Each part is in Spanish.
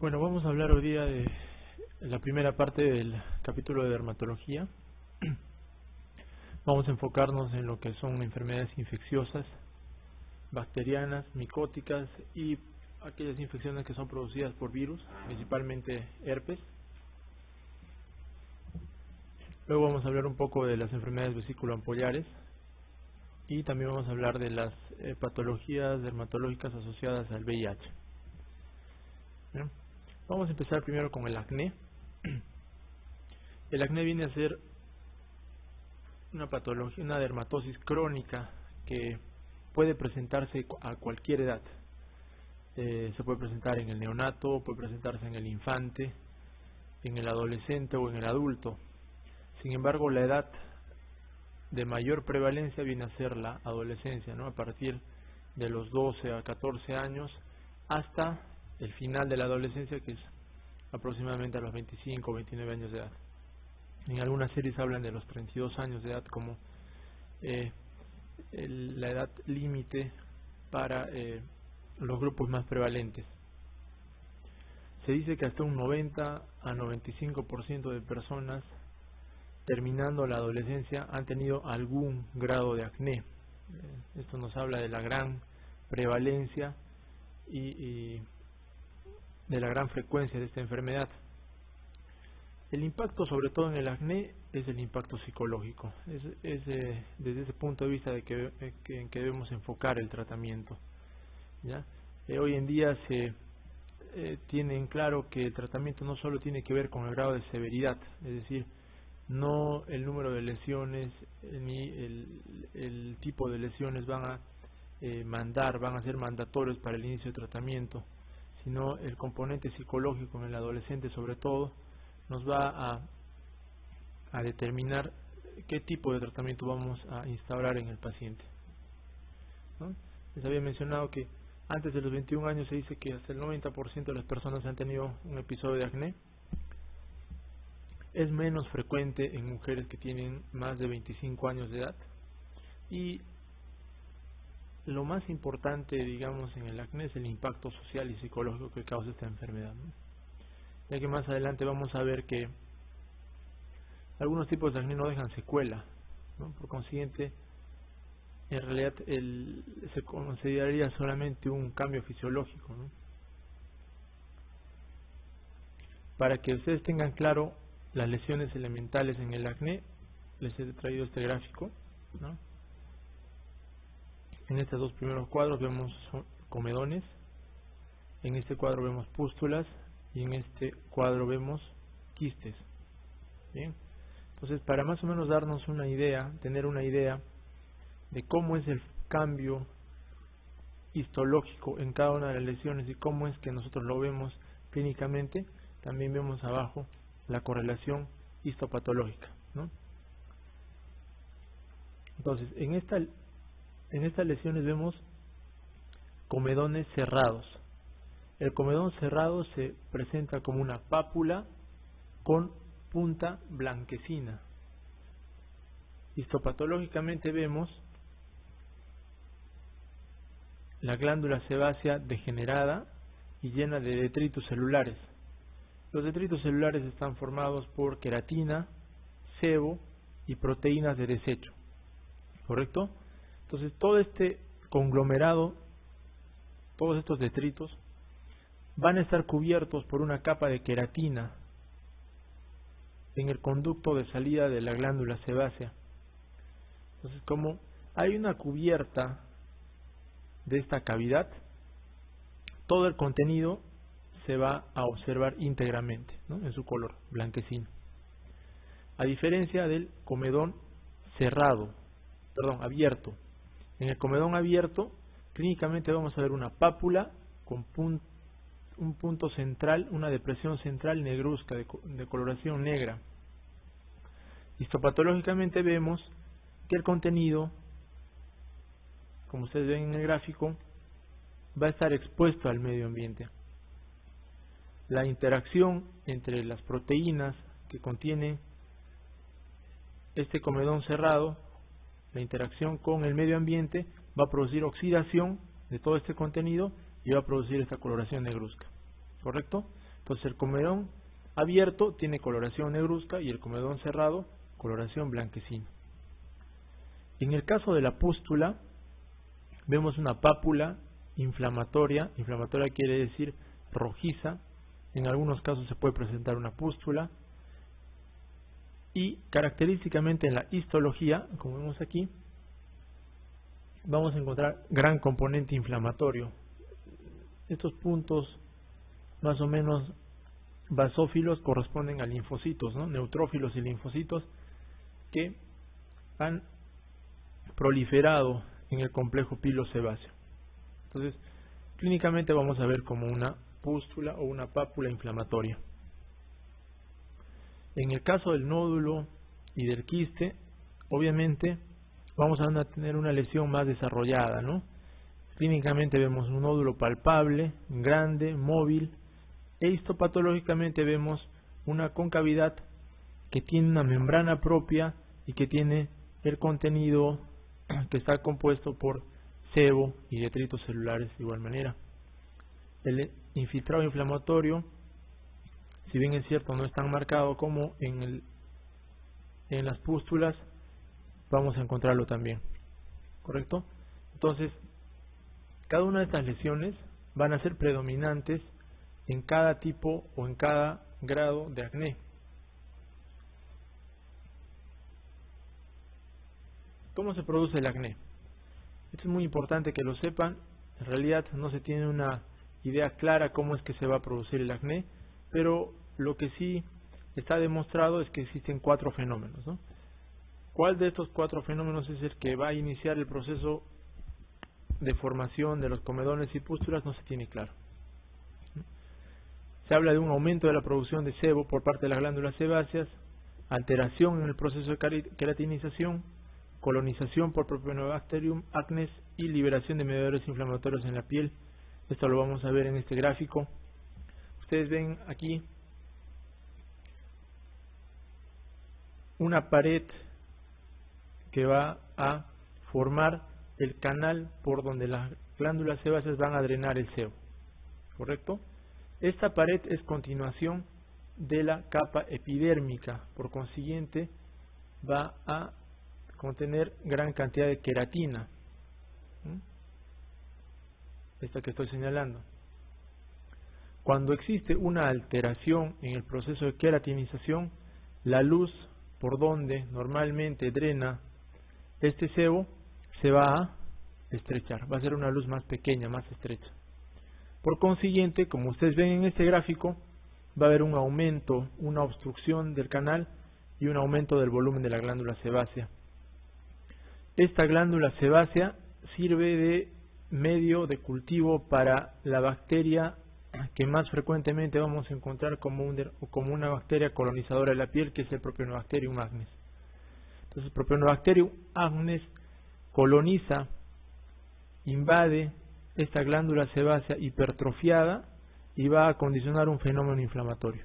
Bueno, vamos a hablar hoy día de la primera parte del capítulo de dermatología. Vamos a enfocarnos en lo que son enfermedades infecciosas, bacterianas, micóticas y aquellas infecciones que son producidas por virus, principalmente herpes. Luego vamos a hablar un poco de las enfermedades vesículo-ampollares y también vamos a hablar de las patologías dermatológicas asociadas al VIH. ¿Bien? Vamos a empezar primero con el acné. El acné viene a ser una patología, una dermatosis crónica que puede presentarse a cualquier edad. Se puede presentar en el neonato, puede presentarse en el infante, en el adolescente o en el adulto. Sin embargo, la edad de mayor prevalencia viene a ser la adolescencia, ¿no? A partir de los 12 a 14 años hasta el final de la adolescencia, que es aproximadamente a los 25 o 29 años de edad. En algunas series hablan de los 32 años de edad como la edad límite para los grupos más prevalentes. Se dice que hasta un 90 a 95% de personas terminando la adolescencia han tenido algún grado de acné. Esto nos habla de la gran prevalencia y de la gran frecuencia de esta enfermedad. El impacto, sobre todo en el acné, es el impacto psicológico. Es desde ese punto de vista en que debemos enfocar el tratamiento, ¿ya? Hoy en día se tiene en claro que el tratamiento no solo tiene que ver con el grado de severidad, es decir, no el número de lesiones ni el tipo de lesiones van a ser mandatorios para el inicio de tratamiento, sino el componente psicológico en el adolescente sobre todo nos va a determinar qué tipo de tratamiento vamos a instaurar en el paciente, ¿no? Les había mencionado que antes de los 21 años se dice que hasta el 90% de las personas han tenido un episodio de acné. Es menos frecuente en mujeres que tienen más de 25 años de edad. Y lo más importante, digamos, en el acné es el impacto social y psicológico que causa esta enfermedad, ¿no? Ya que más adelante vamos a ver que algunos tipos de acné no dejan secuela, ¿no? Por consiguiente, en realidad se consideraría solamente un cambio fisiológico, ¿no? Para que ustedes tengan claro las lesiones elementales en el acné, les he traído este gráfico, ¿no? En estos dos primeros cuadros vemos comedones, en este cuadro vemos pústulas y en este cuadro vemos quistes. Bien, entonces para más o menos darnos una idea, tener una idea de cómo es el cambio histológico en cada una de las lesiones y cómo es que nosotros lo vemos clínicamente, también vemos abajo la correlación histopatológica, ¿no? Entonces, en estas lesiones vemos comedones cerrados. El comedón cerrado se presenta como una pápula con punta blanquecina. Histopatológicamente vemos la glándula sebácea degenerada y llena de detritos celulares. Los detritos celulares están formados por queratina, sebo y proteínas de desecho, ¿correcto? Entonces todo este conglomerado, todos estos detritos van a estar cubiertos por una capa de queratina en el conducto de salida de la glándula sebácea. Entonces, como hay una cubierta de esta cavidad, todo el contenido se va a observar íntegramente, ¿no? En su color blanquecino. A diferencia del comedón abierto. En el comedón abierto, clínicamente vamos a ver una pápula con un punto central, una depresión central negruzca de coloración negra. Histopatológicamente vemos que el contenido, como ustedes ven en el gráfico, va a estar expuesto al medio ambiente. La interacción entre las proteínas que contiene este comedón cerrado, la interacción con el medio ambiente va a producir oxidación de todo este contenido y va a producir esta coloración negruzca, ¿correcto? Entonces el comedón abierto tiene coloración negruzca y el comedón cerrado coloración blanquecina. En el caso de la pústula vemos una pápula inflamatoria. Inflamatoria quiere decir rojiza. En algunos casos se puede presentar una pústula. Y característicamente en la histología, como vemos aquí, vamos a encontrar gran componente inflamatorio. Estos puntos más o menos basófilos corresponden a linfocitos, ¿no? Neutrófilos y linfocitos que han proliferado en el complejo pilosebáceo. Entonces, clínicamente vamos a ver como una pústula o una pápula inflamatoria. En el caso del nódulo y del quiste, obviamente vamos a tener una lesión más desarrollada, ¿no? Clínicamente vemos un nódulo palpable, grande, móvil, e histopatológicamente vemos una concavidad que tiene una membrana propia y que tiene el contenido que está compuesto por sebo y detritos celulares de igual manera. El infiltrado inflamatorio, si bien es cierto no es tan marcado como en las pústulas, vamos a encontrarlo también, ¿correcto? Entonces, cada una de estas lesiones van a ser predominantes en cada tipo o en cada grado de acné. ¿Cómo se produce el acné? Esto es muy importante que lo sepan. En realidad no se tiene una idea clara cómo es que se va a producir el acné, pero lo que sí está demostrado es que existen 4 fenómenos, ¿no? ¿Cuál de estos 4 fenómenos es el que va a iniciar el proceso de formación de los comedones y pústulas? No se tiene claro. Se habla de un aumento de la producción de sebo por parte de las glándulas sebáceas, alteración en el proceso de queratinización, colonización por Propionobacterium acnes y liberación de mediadores inflamatorios en la piel. Esto lo vamos a ver en este gráfico. Ustedes ven aquí una pared que va a formar el canal por donde las glándulas sebáceas van a drenar el sebo, ¿correcto? Esta pared es continuación de la capa epidérmica, por consiguiente va a contener gran cantidad de queratina, esta que estoy señalando. Cuando existe una alteración en el proceso de queratinización, la luz por donde normalmente drena este sebo se va a estrechar, va a ser una luz más pequeña, más estrecha. Por consiguiente, como ustedes ven en este gráfico, va a haber un aumento, una obstrucción del canal y un aumento del volumen de la glándula sebácea. Esta glándula sebácea sirve de medio de cultivo para la bacteria que más frecuentemente vamos a encontrar como una bacteria colonizadora de la piel, que es el Propionobacterium acnes. Entonces, el Propionobacterium acnes coloniza, invade esta glándula sebácea hipertrofiada y va a condicionar un fenómeno inflamatorio.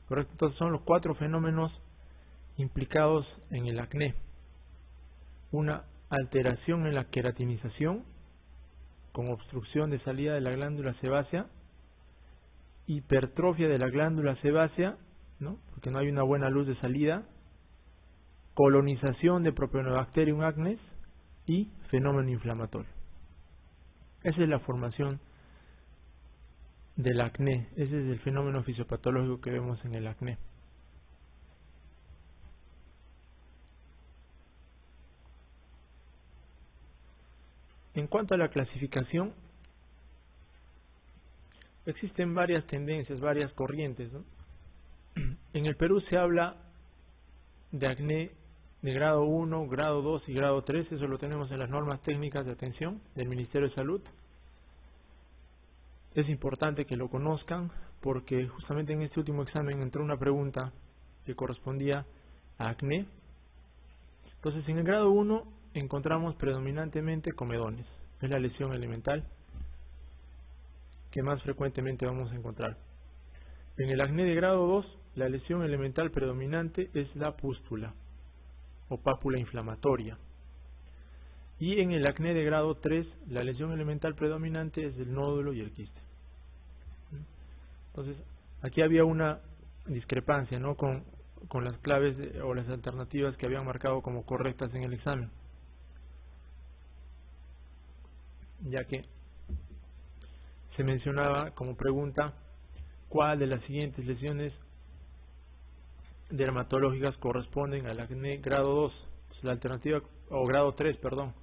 ¿Correcto? Entonces son los 4 fenómenos implicados en el acné. Una alteración en la queratinización con obstrucción de salida de la glándula sebácea, hipertrofia de la glándula sebácea, ¿no? Porque no hay una buena luz de salida, colonización de Propionobacterium acnes y fenómeno inflamatorio. Esa es la formación del acné, ese es el fenómeno fisiopatológico que vemos en el acné. En cuanto a la clasificación, existen varias tendencias, varias corrientes, ¿no? En el Perú se habla de acné de grado 1, grado 2 y grado 3, eso lo tenemos en las normas técnicas de atención del Ministerio de Salud. Es importante que lo conozcan porque justamente en este último examen entró una pregunta que correspondía a acné. Entonces, en el grado 1 encontramos predominantemente comedones, es la lesión elemental que más frecuentemente vamos a encontrar. En el acné de grado 2, la lesión elemental predominante es la pústula o pápula inflamatoria. Y en el acné de grado 3, la lesión elemental predominante es el nódulo y el quiste. Entonces, aquí había una discrepancia, ¿no?, con las claves o las alternativas que habían marcado como correctas en el examen, ya que se mencionaba como pregunta cuál de las siguientes lesiones dermatológicas corresponden al acné grado 2, la alternativa, o grado 3, perdón,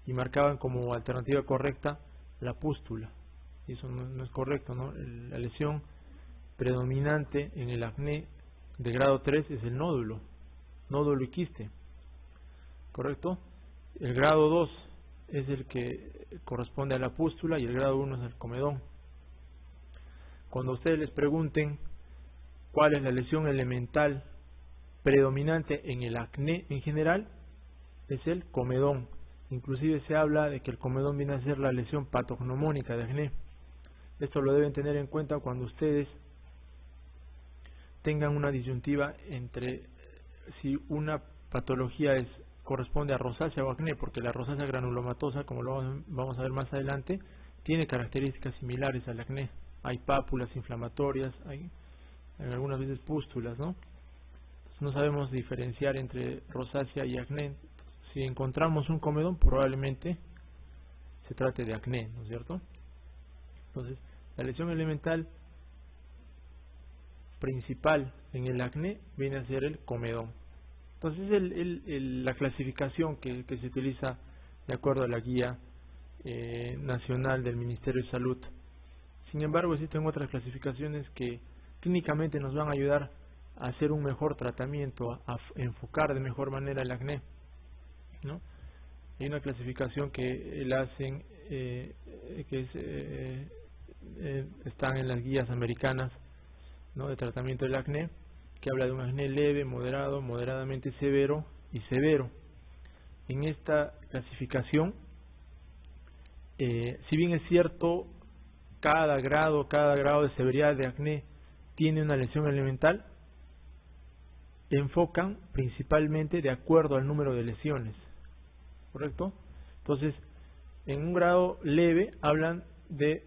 y marcaban como alternativa correcta la pústula, y eso no es correcto, ¿no? La lesión predominante en el acné de grado 3 es el nódulo y quiste, ¿correcto? El grado 2 es el que corresponde a la pústula y el grado 1 es el comedón. Cuando ustedes les pregunten cuál es la lesión elemental predominante en el acné en general, es el comedón. Inclusive se habla de que el comedón viene a ser la lesión patognomónica de acné. Esto lo deben tener en cuenta cuando ustedes tengan una disyuntiva entre si una patología corresponde a rosácea o acné, porque la rosácea granulomatosa, como lo vamos a ver más adelante, tiene características similares al acné. Hay pápulas inflamatorias, hay algunas veces pústulas, ¿no? No sabemos diferenciar entre rosácea y acné. Si encontramos un comedón, probablemente se trate de acné, ¿no es cierto? Entonces, la lesión elemental principal en el acné viene a ser el comedón. Entonces, la clasificación que se utiliza de acuerdo a la guía nacional del Ministerio de Salud. Sin embargo, existen otras clasificaciones que clínicamente nos van a ayudar a hacer un mejor tratamiento, a enfocar de mejor manera el acné, ¿no? Hay una clasificación que la hacen, están en las guías americanas, ¿no?, de tratamiento del acné, que habla de un acné leve, moderado, moderadamente severo y severo. En esta clasificación, si bien es cierto, cada grado de severidad de acné tiene una lesión elemental, enfocan principalmente de acuerdo al número de lesiones, ¿correcto? Entonces, en un grado leve hablan de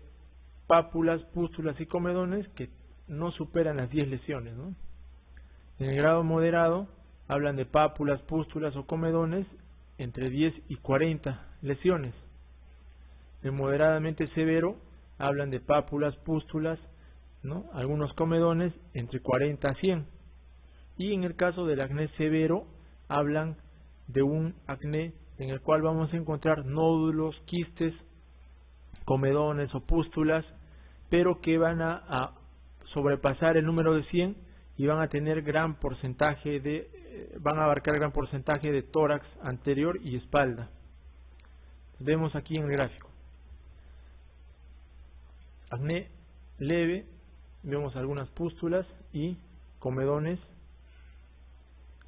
pápulas, pústulas y comedones que no superan las 10 lesiones, ¿no? En el grado moderado hablan de pápulas, pústulas o comedones entre 10 y 40 lesiones. En moderadamente severo hablan de pápulas, pústulas, ¿no?, algunos comedones entre 40 a 100. Y en el caso del acné severo hablan de un acné en el cual vamos a encontrar nódulos, quistes, comedones o pústulas, pero que van a sobrepasar el número de 100 y van a tener van a abarcar gran porcentaje de tórax anterior y espalda. Vemos aquí en el gráfico. Acné leve, vemos algunas pústulas y comedones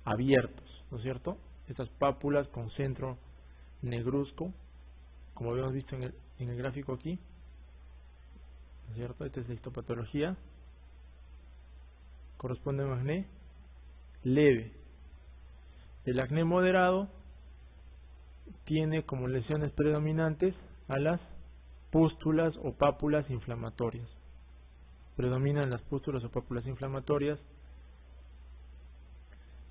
abiertos, ¿no es cierto? Estas pápulas con centro negruzco, como habíamos visto en el gráfico aquí, ¿no es cierto? Esta es la histopatología, corresponde a un acné leve. El acné moderado tiene como lesiones predominantes a las pústulas o pápulas inflamatorias. Predominan las pústulas o pápulas inflamatorias.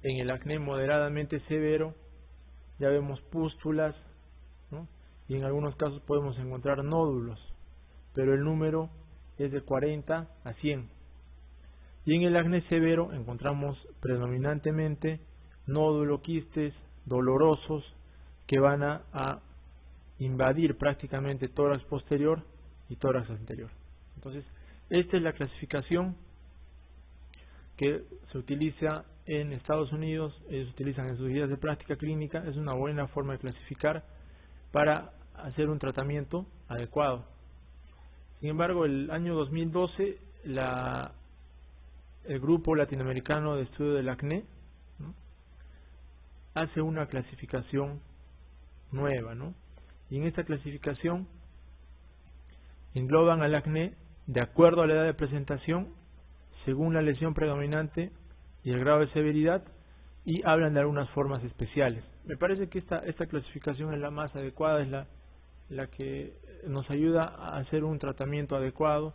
En el acné moderadamente severo ya vemos pústulas, ¿no?, y en algunos casos podemos encontrar nódulos, pero el número es de 40 a 100. Y en el acné severo encontramos predominantemente nódulos, quistes dolorosos que van a invadir prácticamente tórax posterior y tórax anterior. Entonces, esta es la clasificación que se utiliza en Estados Unidos, ellos utilizan en sus guías de práctica clínica. Es una buena forma de clasificar para hacer un tratamiento adecuado. Sin embargo, el año 2012, el Grupo Latinoamericano de Estudio del Acné, ¿no?, hace una clasificación nueva, ¿no? Y en esta clasificación engloban al acné de acuerdo a la edad de presentación, según la lesión predominante y el grado de severidad, y hablan de algunas formas especiales. Me parece que esta clasificación es la más adecuada, es la que nos ayuda a hacer un tratamiento adecuado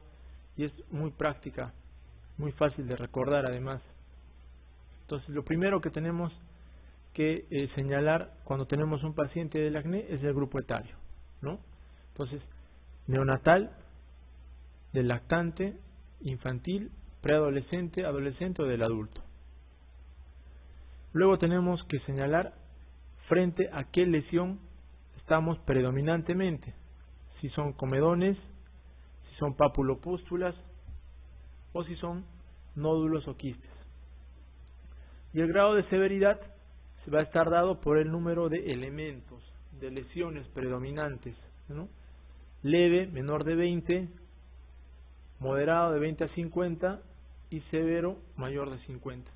y es muy práctica, muy fácil de recordar además. Entonces, lo primero que tenemos que señalar cuando tenemos un paciente del acné es el grupo etario, ¿no? Entonces, neonatal, del lactante, infantil, preadolescente, adolescente o del adulto. Luego tenemos que señalar frente a qué lesión estamos predominantemente, si son comedones, si son papulopústulas o si son nódulos o quistes. Y el grado de severidad se va a estar dado por el número de elementos, de lesiones predominantes, ¿no? Leve, menor de 20, moderado de 20 a 50 y severo, mayor de 50.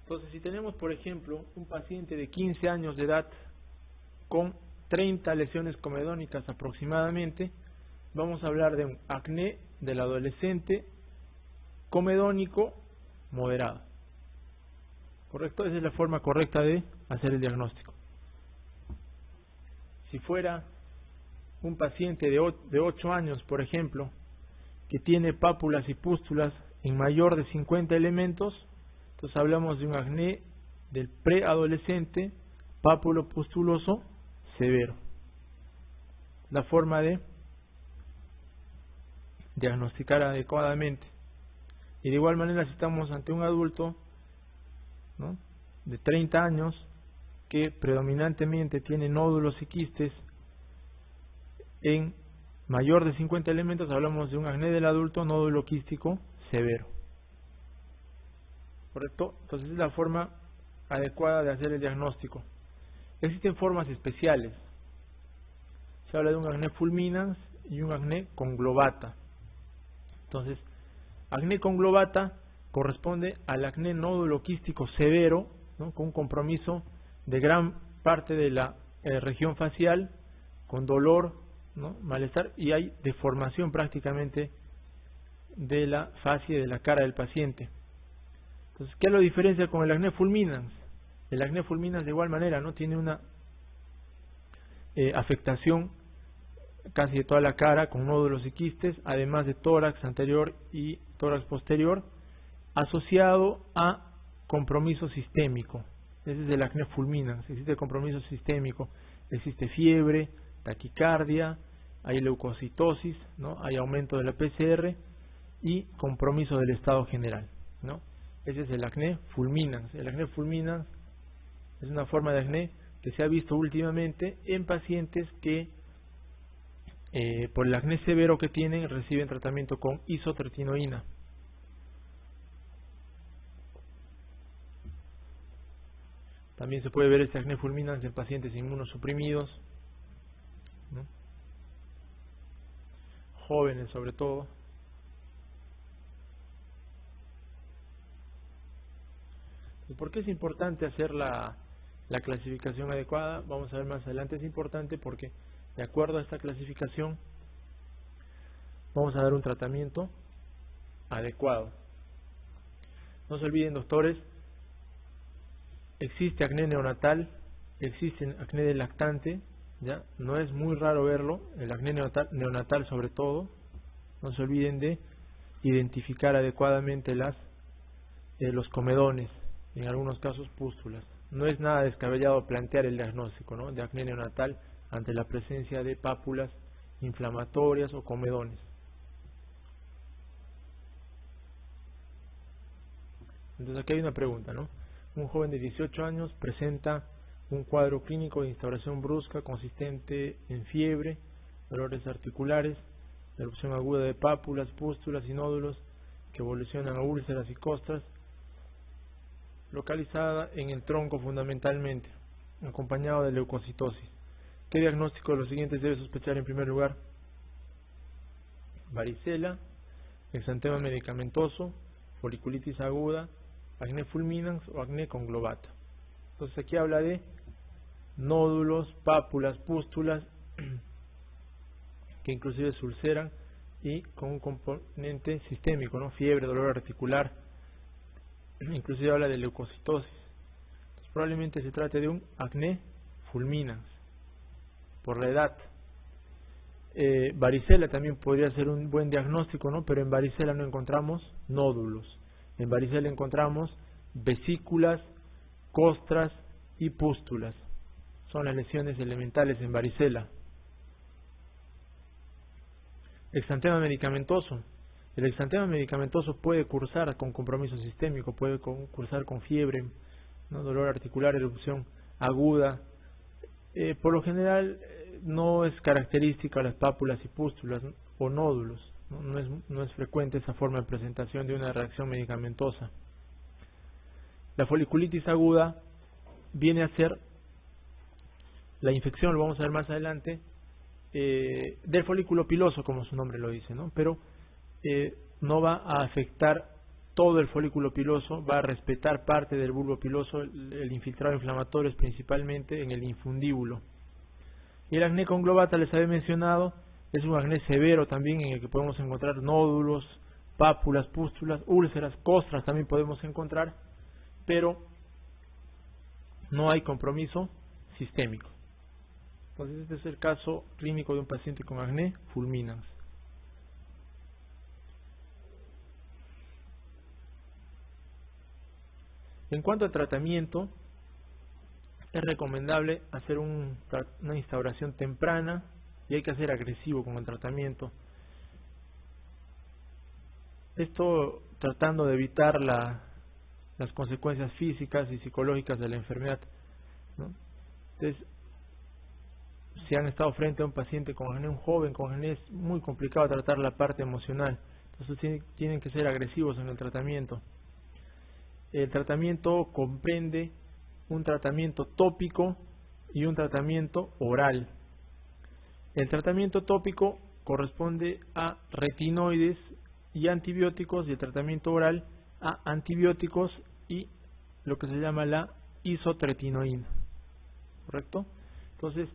Entonces, si tenemos, por ejemplo, un paciente de 15 años de edad con 30 lesiones comedónicas aproximadamente, vamos a hablar de un acné del adolescente comedónico moderado. ¿Correcto? Esa es la forma correcta de hacer el diagnóstico. Si fuera un paciente de 8 años, por ejemplo, que tiene pápulas y pústulas en mayor de 50 elementos, entonces hablamos de un acné del preadolescente pápulo-pustuloso severo. La forma de diagnosticar adecuadamente. Y de igual manera, si estamos ante un adulto, ¿no?, de 30 años que predominantemente tiene nódulos y quistes en mayor de 50 elementos, hablamos de un acné del adulto nódulo quístico severo. ¿Correcto? Entonces es la forma adecuada de hacer el diagnóstico. Existen formas especiales. Se habla de un acné fulminans y un acné conglobata. Entonces, acné conglobata corresponde al acné nódulo quístico severo, ¿no?, con un compromiso de gran parte de la región facial, con dolor, ¿no?, malestar, y hay deformación prácticamente de la fascia y de la cara del paciente. Entonces, ¿qué lo diferencia con el acné fulminans? El acné fulminans de igual manera no tiene una afectación casi de toda la cara con nódulos y quistes, además de tórax anterior y tórax posterior, asociado a compromiso sistémico. Ese es el acné fulminans. Existe compromiso sistémico, existe fiebre, taquicardia, hay leucocitosis, ¿no?, hay aumento de la PCR y compromiso del estado general, ¿no? Ese es el acné fulminans. El acné fulminans es una forma de acné que se ha visto últimamente en pacientes que por el acné severo que tienen reciben tratamiento con isotretinoína. También se puede ver este acné fulminans en pacientes inmunosuprimidos, ¿no?, jóvenes sobre todo. ¿Y por qué es importante hacer la clasificación adecuada? Vamos a ver más adelante. Es importante porque de acuerdo a esta clasificación vamos a dar un tratamiento adecuado. No se olviden, doctores, existe acné neonatal, existe acné del lactante, ¿ya? No es muy raro verlo, el acné neonatal sobre todo. No se olviden de identificar adecuadamente los comedones, en algunos casos pústulas. No es nada descabellado plantear el diagnóstico, ¿no?, de acné neonatal ante la presencia de pápulas inflamatorias o comedones. Entonces aquí hay una pregunta, ¿no? Un joven de 18 años presenta un cuadro clínico de instauración brusca consistente en fiebre, dolores articulares, erupción aguda de pápulas, pústulas y nódulos que evolucionan a úlceras y costras, localizada en el tronco fundamentalmente, acompañado de leucocitosis. ¿Qué diagnóstico de los siguientes debe sospechar en primer lugar? Varicela, exantema medicamentoso, foliculitis aguda, acné fulminans o acné conglobata. Entonces aquí habla de nódulos, pápulas, pústulas que inclusive se ulceran y con un componente sistémico, ¿no?, fiebre, dolor articular, inclusive habla de leucocitosis. Entonces, probablemente se trate de un acné fulminans por la edad. Varicela también podría ser un buen diagnóstico, ¿no? Pero en varicela no encontramos nódulos. En varicela encontramos vesículas, costras y pústulas. Son las lesiones elementales en varicela. Exantema medicamentoso. El exantema medicamentoso puede cursar con compromiso sistémico, puede cursar con fiebre, ¿no? Dolor articular, erupción aguda. Por lo general no es característica las pápulas y pústulas, ¿no? O nódulos. No es frecuente esa forma de presentación de una reacción medicamentosa. La foliculitis aguda viene a ser la infección, lo vamos a ver más adelante, del folículo piloso, como su nombre lo dice, ¿no? Pero no va a afectar todo el folículo piloso, va a respetar parte del bulbo piloso. El infiltrado inflamatorio es principalmente en el infundíbulo. Y el acné conglobata, les había mencionado, es un acné severo también, en el que podemos encontrar nódulos, pápulas, pústulas, úlceras, costras también podemos encontrar, pero no hay compromiso sistémico. Entonces este es el caso clínico de un paciente con acné fulminans. En cuanto al tratamiento, es recomendable hacer una instauración temprana y hay que ser agresivo con el tratamiento. Esto tratando de evitar las consecuencias físicas y psicológicas de la enfermedad, ¿no? Entonces, si han estado frente a un paciente con acné, un joven con acné, es muy complicado tratar la parte emocional. Entonces tienen que ser agresivos en el tratamiento. El tratamiento comprende un tratamiento tópico y un tratamiento oral. El tratamiento tópico corresponde a retinoides y antibióticos, y el tratamiento oral a antibióticos y lo que se llama la isotretinoína. ¿Correcto? Entonces,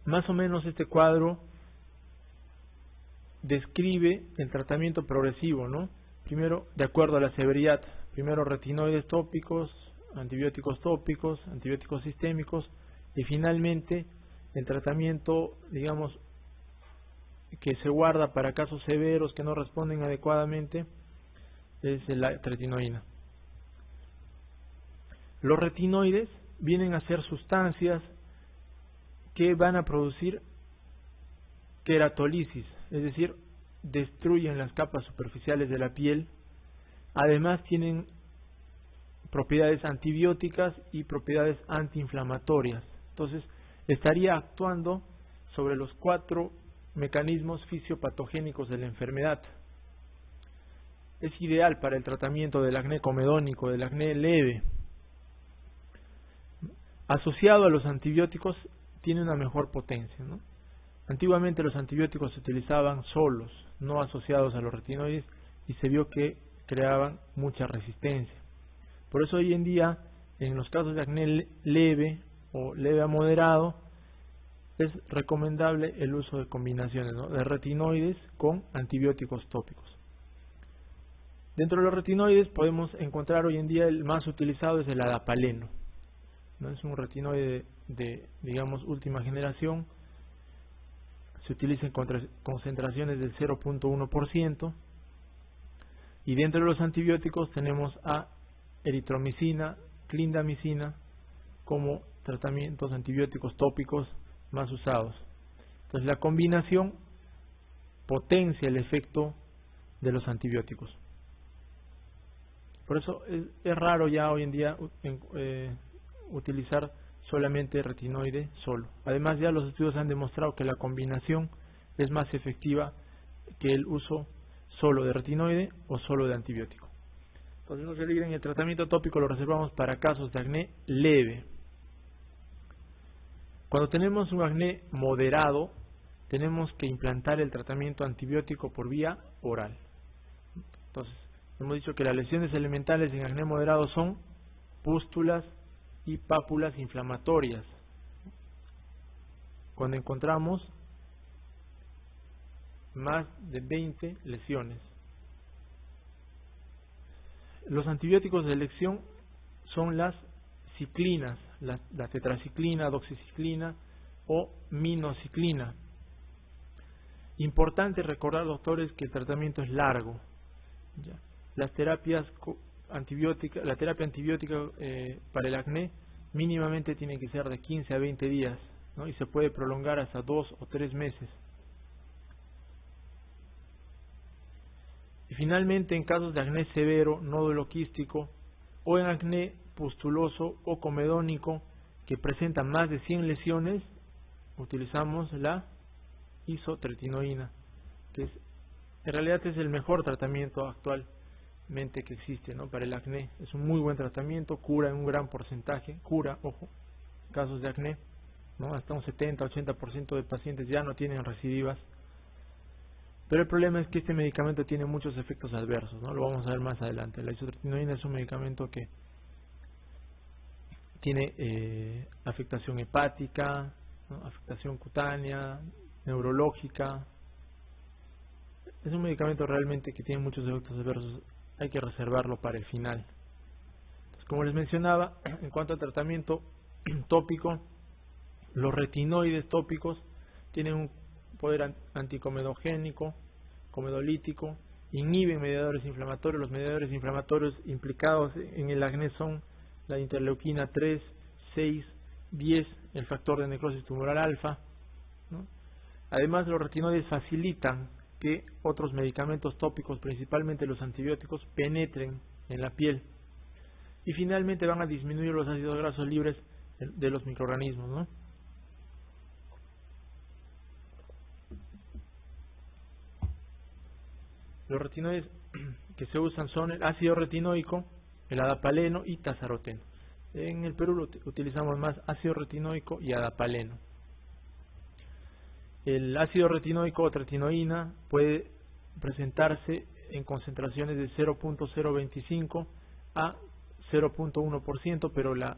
más o menos este cuadro describe el tratamiento progresivo, ¿no? Primero, de acuerdo a la severidad, primero retinoides tópicos, antibióticos tópicos, antibióticos sistémicos, y finalmente el tratamiento, digamos, que se guarda para casos severos que no responden adecuadamente, es la tretinoína. Los retinoides vienen a ser sustancias que van a producir queratolisis, es decir, destruyen las capas superficiales de la piel. Además tienen propiedades antibióticas y propiedades antiinflamatorias. Entonces, estaría actuando sobre los 4 mecanismos fisiopatogénicos de la enfermedad. Es ideal para el tratamiento del acné comedónico, del acné leve. Asociado a los antibióticos, tiene una mejor potencia, ¿no? Antiguamente los antibióticos se utilizaban solos, no asociados a los retinoides, y se vio que creaban mucha resistencia. Por eso hoy en día, en los casos de acné leve o leve a moderado, es recomendable el uso de combinaciones, ¿no?, de retinoides con antibióticos tópicos. Dentro de los retinoides podemos encontrar hoy en día el más utilizado es el adapaleno, ¿no? Es un retinoide de digamos última generación. Se utiliza en concentraciones del 0.1%, y dentro de los antibióticos tenemos a eritromicina, clindamicina como tratamientos antibióticos tópicos más usados. Entonces la combinación potencia el efecto de los antibióticos. Por eso es raro ya hoy en día utilizar solamente retinoide solo. Además, ya los estudios han demostrado que la combinación es más efectiva que el uso solo de retinoide o solo de antibiótico. Entonces no se olviden, el tratamiento tópico lo reservamos para casos de acné leve. Cuando tenemos un acné moderado, tenemos que implantar el tratamiento antibiótico por vía oral. Entonces, hemos dicho que las lesiones elementales en acné moderado son pústulas y pápulas inflamatorias. Cuando encontramos más de 20 lesiones. Los antibióticos de elección son las ciclinas, la tetraciclina, doxiciclina o minociclina. Importante recordar, doctores, que el tratamiento es largo. ¿Ya? Las terapias antibióticas, la terapia antibiótica para el acné mínimamente tiene que ser de 15 a 20 días, ¿no? Y se puede prolongar hasta 2 o 3 meses. Y finalmente, en casos de acné severo, nódulo quístico, o en acné pustuloso o comedónico que presenta más de 100 lesiones, utilizamos la isotretinoína, que en realidad es el mejor tratamiento actualmente que existe, ¿no? Para el acné. Es un muy buen tratamiento, cura en un gran porcentaje, ojo, casos de acné, ¿no? Hasta un 70-80% de pacientes ya no tienen recidivas. Pero el problema es que este medicamento tiene muchos efectos adversos, ¿no? Lo vamos a ver más adelante. La isotretinoína es un medicamento que tiene afectación hepática, ¿no? Afectación cutánea, neurológica. Es un medicamento realmente que tiene muchos efectos adversos. Hay que reservarlo para el final. Entonces, como les mencionaba, en cuanto al tratamiento tópico, los retinoides tópicos tienen un poder anticomedogénico, comedolítico, inhiben mediadores inflamatorios. Los mediadores inflamatorios implicados en el acné son la interleuquina 3, 6, 10, el factor de necrosis tumoral alfa, ¿no? Además, los retinoides facilitan que otros medicamentos tópicos, principalmente los antibióticos, penetren en la piel. Y finalmente van a disminuir los ácidos grasos libres de los microorganismos, ¿no? Los retinoides que se usan son el ácido retinoico, el adapaleno y tazaroteno. En el Perú utilizamos más ácido retinoico y adapaleno. El ácido retinoico o tretinoína puede presentarse en concentraciones de 0.025 a 0.1%, pero la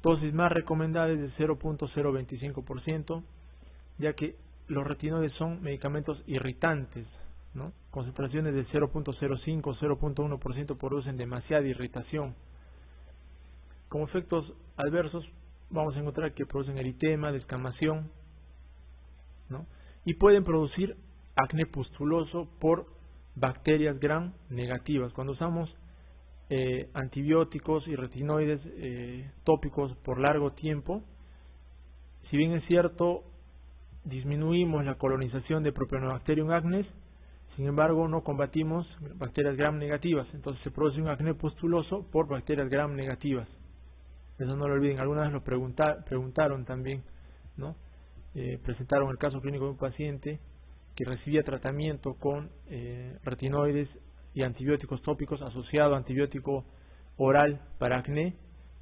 dosis más recomendada es de 0.025%, ya que los retinoides son medicamentos irritantes, ¿no? Concentraciones de 0.05 o 0.1% producen demasiada irritación. Como efectos adversos vamos a encontrar que producen eritema, descamación, ¿no? Y pueden producir acné pustuloso por bacterias gram negativas. Cuando usamos antibióticos y retinoides tópicos por largo tiempo, si bien es cierto, disminuimos la colonización de Propionobacterium acnes, sin embargo no combatimos bacterias gram negativas. Entonces se produce un acné pustuloso por bacterias gram negativas. Eso no lo olviden. Algunas vez lo preguntaron también, ¿no? Presentaron el caso clínico de un paciente que recibía tratamiento con retinoides y antibióticos tópicos asociado a antibiótico oral para acné,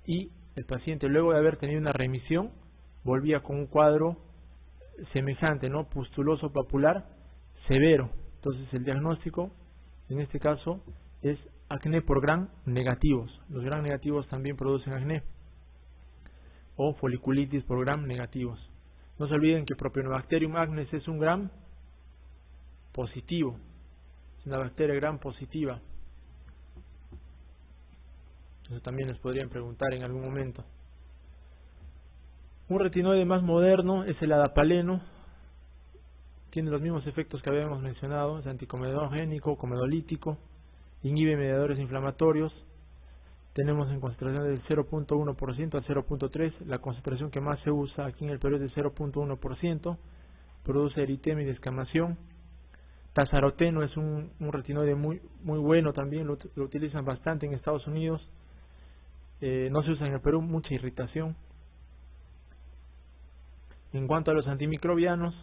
y el paciente, luego de haber tenido una remisión, volvía con un cuadro semejante, ¿no? Pustuloso papular severo. Entonces el diagnóstico en este caso es acné por gram negativos. Los gram negativos también producen acné, o foliculitis por gram negativos. No se olviden que Propionobacterium acnes es un gram positivo, es una bacteria gram positiva. Eso también les podrían preguntar en algún momento. Un retinoide más moderno es el adapaleno. Tiene los mismos efectos que habíamos mencionado, es anticomedogénico, comedolítico, inhibe mediadores inflamatorios. Tenemos en concentración del 0.1% al 0.3%, la concentración que más se usa aquí en el Perú es de 0.1%, produce eritema y descamación. Tazaroteno es un retinoide muy bueno también, lo utilizan bastante en Estados Unidos, no se usa en el Perú, mucha irritación. En cuanto a los antimicrobianos,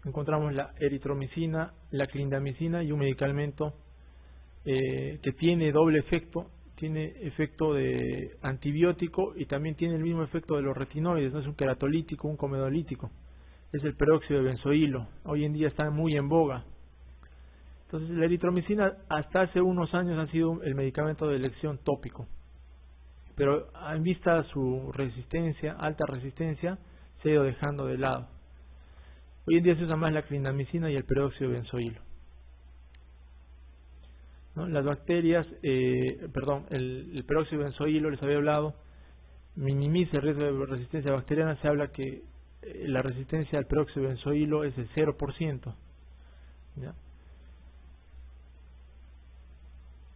encontramos la eritromicina, la clindamicina y un medicamento que tiene doble efecto. Tiene efecto de antibiótico y también tiene el mismo efecto de los retinoides. No es un queratolítico, un comedolítico. Es el peróxido de benzoilo. Hoy en día está muy en boga. Entonces la eritromicina hasta hace unos años ha sido el medicamento de elección tópico. Pero en vista de su resistencia, alta resistencia, se ha ido dejando de lado. Hoy en día se usa más la clindamicina y el peróxido de benzoilo, ¿no? Las bacterias, el peróxido de benzoilo, les había hablado, minimiza el riesgo de resistencia bacteriana. Se habla que la resistencia al peróxido de benzoilo es de 0%. ¿ya?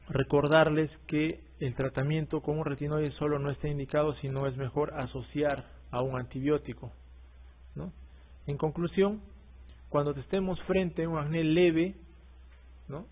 Recordarles que el tratamiento con un retinoide solo no está indicado, sino es mejor asociar a un antibiótico, ¿no? En conclusión, cuando estemos frente a un acné leve, ¿no?,